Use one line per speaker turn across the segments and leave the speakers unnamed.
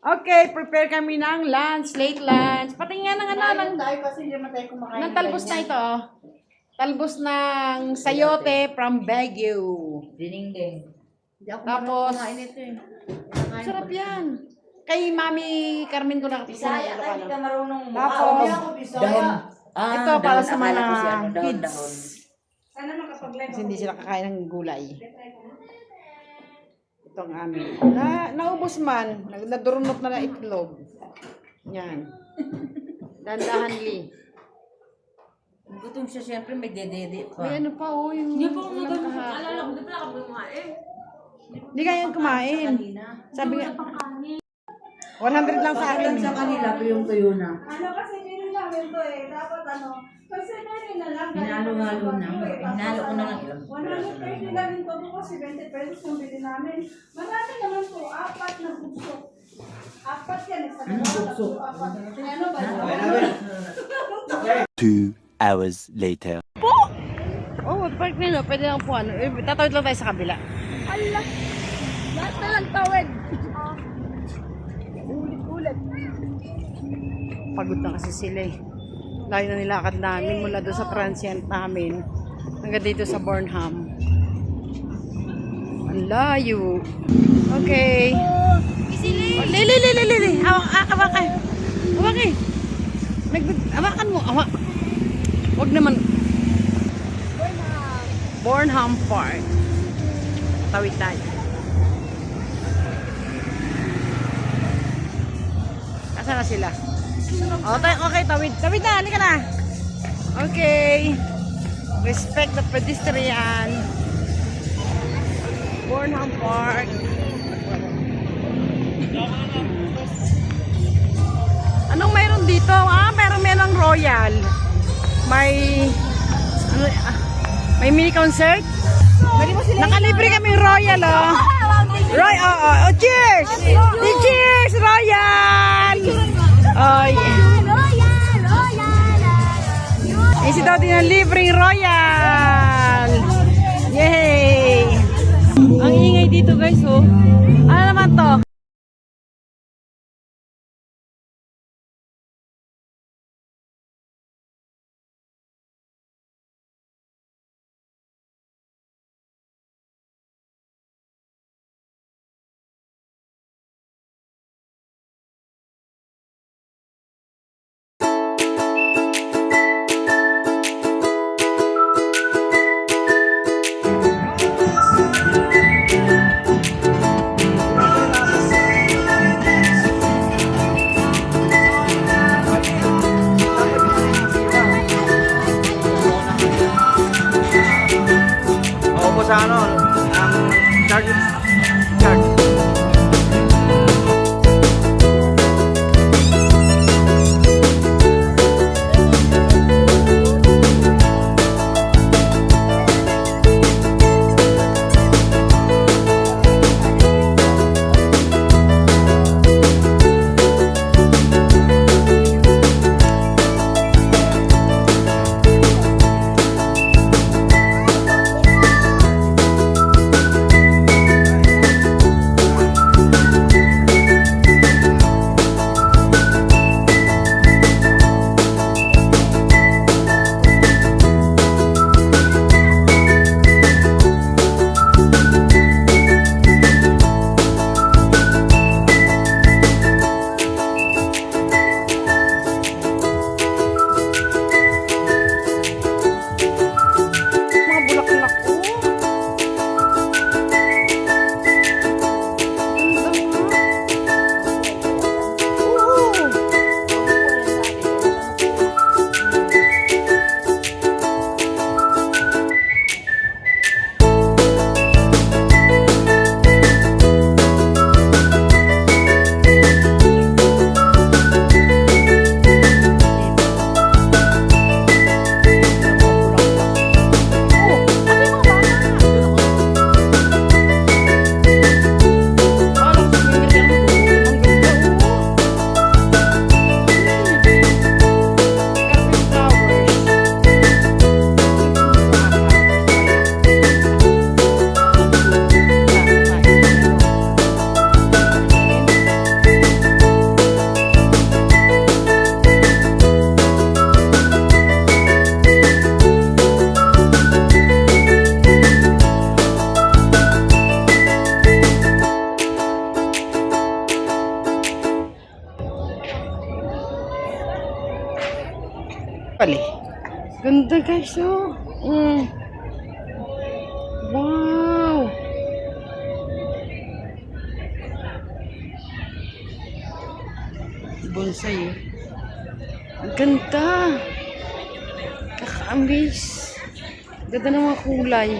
Okay, prepare kami ng lunch, late lunch. Pati nga ng ng talbos na ito. Talbos ng sayote from Baguio.
Dinengdeng.
Tapos, sarap yan. Kay Mami Carmen ko nakapisa ng Ilocano.
marunong mo.
Tapos,
Dahon.
ito para sa mga
dahon.
kids. Kasi hindi sila kakain ng gulay. Ito ang amin. Naubos man. Nadurunot na na itlog. Yan. Dandahan li.
Gutom siya siyempre may dedede pa.
May ano pa oh. Yung
Hindi po ako
ulam
nagano.
kahapon.
Alala ko, di pala kami kumain.
Hindi kayo kumain. Sabi nga,
Pang kanin.
100 lang sa akin.
Sa kanila tuyong-tuyo na.
Kasi hindi namin to dapat kasi meron na lang.
Hinalo-halo na. Hinalo ko na lang ilang.
130 lang ito po kasi 20 pesos yung bili namin. Marami naman po, 4 na bukso. 4 yan, isa na bukso. Ano ba?
2 hours later.
Oh, park nila. Pwede lang po ano. Tatawid lang tayo sa kabila.
Allah! Lahat na lang tawid.
Pagod na kasi sila eh. Layo na nilakad namin mula doon sa transient namin hanggang dito sa Burnham. Ang layo. Okay. Oh, lili. Hawakan. Hawakan. Hawakan mo. Huwag naman. Burnham Park. Tawid tayo. Asa na sila? Okay, tawid. Tawid na, halika na. Okay. Respect the pedestrian. Burnham Park. Anong mayroon dito? Merong Royal. May mini concert. Nakalibre kaming Royal, oh. Cheers! Cheers, Royal! Oh, yeah. Si daw din ang libreng Royal. Yay! Ang ingay dito guys, oh. Ano naman to?
Sa ano, charge.
pala eh. Ganda guys, oh. Wow. Bonsai eh. Ang ganda. Kaka-amaze. Ganda ng mga kulay.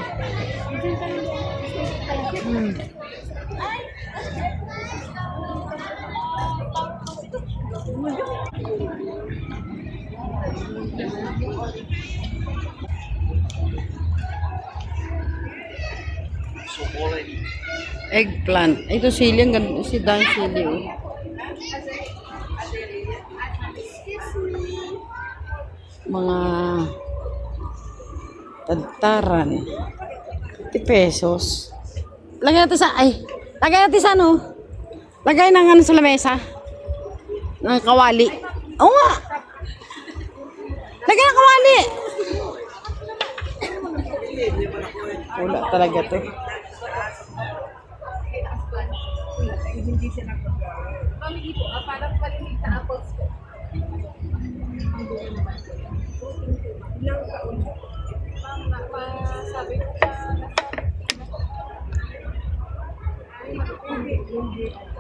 Eggplant. Ito sili. Ang ganda. Si Dan sili. Oh. Mga tadtaran. 50 pesos. Lagay natin sa, lagay natin sa ano? Lagay ng ano sa lamesa. Ng kawali. Oo nga. Lagay ng kawali. Wala talaga to.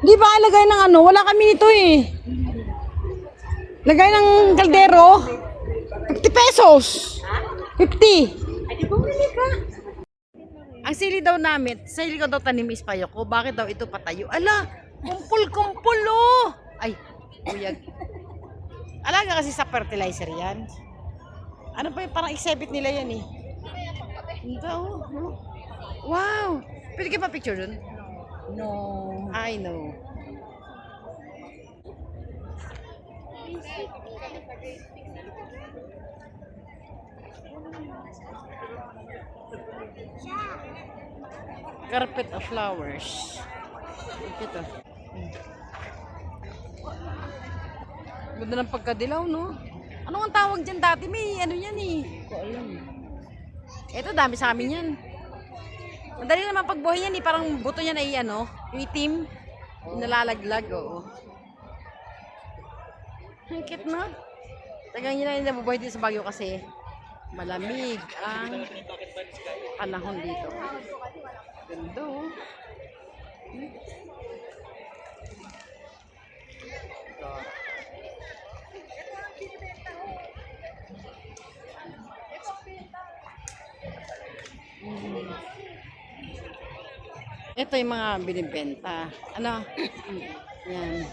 Di ba lagay ng ano? Wala kami nito eh. Lagay ng kaldero. 50 pesos. 50. Ang sili daw namin, sili ko daw tanim ispayo ko. Bakit daw ito patayo? Ala, kumpul-kumpul oh. Ay, uyag. Alaga kasi sa fertilizer yan. Ano pa yung parang exhibit nila yan eh. Ito, oh. Wow. Pwede ka pa picture dun?
No.
I know. Carpet of flowers. Ito. Ganda ng pagkadilaw, no? Ano ang tawag dyan dati? May ano yan eh.
Ko alam.
Ito, dami sa amin yan. Madali naman pagbuhay yan eh. Parang buto niya na ano, yung itim. Nalalaglag, oo. Ang cute na. Tagang yun na nabubuhay dito sa Baguio kasi malamig ang panahon dito. Ganda oh. Ito yung mga binibenta. Ano? Yan.